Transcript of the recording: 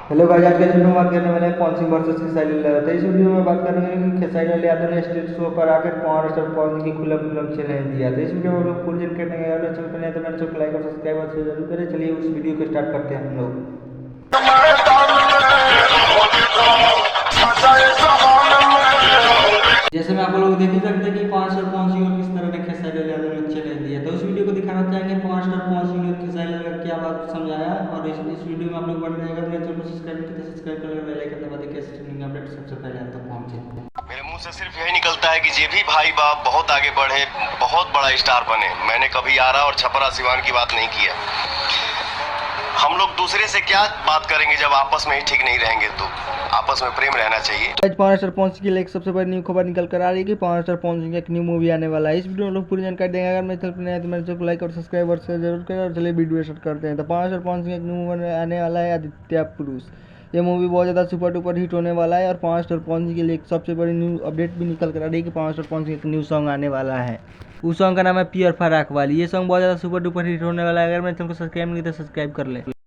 Hello guys, आज के video में बात करने वाले हैं पवन सिंह वर्सेस खेसारी लाल। तो इस वीडियो में बात करेंगे कि खेसारी लाल यादव ने स्टेज शो पर आकर पावर स्टार पवन की खुलम खुलम चैलेंज दिया। तो इस वीडियो में लोग पूरी जानकारी देंगे। अगर चैनल पर नए तो मेरे चैनल को लाइक और सब्सक्राइब और शेयर जरूर करें। चलिए उस वीडियो को स्टार्ट करते हैं हम लोग। जैसे मैं आप लोग देख ही सकते हैं कि पावर स्टार पवन सिंह और किस तरह ने खेसारी लाल यादव ने चैलेंज दिया। तो इस वीडियो को दिखाना चाहेंगे पावर स्टार पवन सिंह ने खेसारी लाल यादव क्या बात समझाया। और इस वीडियो में आप लोग बन रहेगा मेरे चैनल को सब्सक्राइब करके सब्सक्राइब कर लेना, बेल आइकन दबा दें कैसे ट्रेंडिंग अपडेट सबसे पहले आप तक पहुंचे। मेरे मुंह से सिर्फ यही निकलता है कि जे भी भाई बाप बहुत आगे बढ़े, बहुत बड़ा स्टार बने। मैंने कभी आरा और छपरा सिवान की बात नहीं किया। हम लोग दूसरे से क्या बात करेंगे जब आपस में ही ठीक नहीं रहेंगे। तो आपस में प्रेम रहना चाहिए। आज पावर स्टार पवन सिंह के लिए एक सबसे बड़ी न्यू खबर निकल कर आ रही है कि पावर स्टार पवन सिंह का एक न्यू मूवी आने वाला है। इस वीडियो में लोग पूरी जानकारी देंगे। अगर मेरे चैनल पर नए तो मेरे चैनल को लाइक और सब्सक्राइब और शेयर जरूर करें। और चलिए वीडियो स्टार्ट करते हैं। तो पावर स्टार पवन सिंह एक न्यू मूवी आने वाला है, आदित्य पुरुष। ये मूवी बहुत ज़्यादा सुपर डुपर हिट होने वाला है। और पावर स्टार पवन सिंह के लिए एक सबसे बड़ी न्यू अपडेट भी निकल कर आ रही है कि पावर स्टार पवन सिंह एक न्यू सॉन्ग आने वाला है। उस सॉन्ग का नाम है पियर फराक वाली। ये सॉन्ग बहुत ज़्यादा सुपर डुपर हिट होने वाला है। अगर मेरे चैनल को सब्सक्राइब नहीं किया तो सब्सक्राइब कर ले।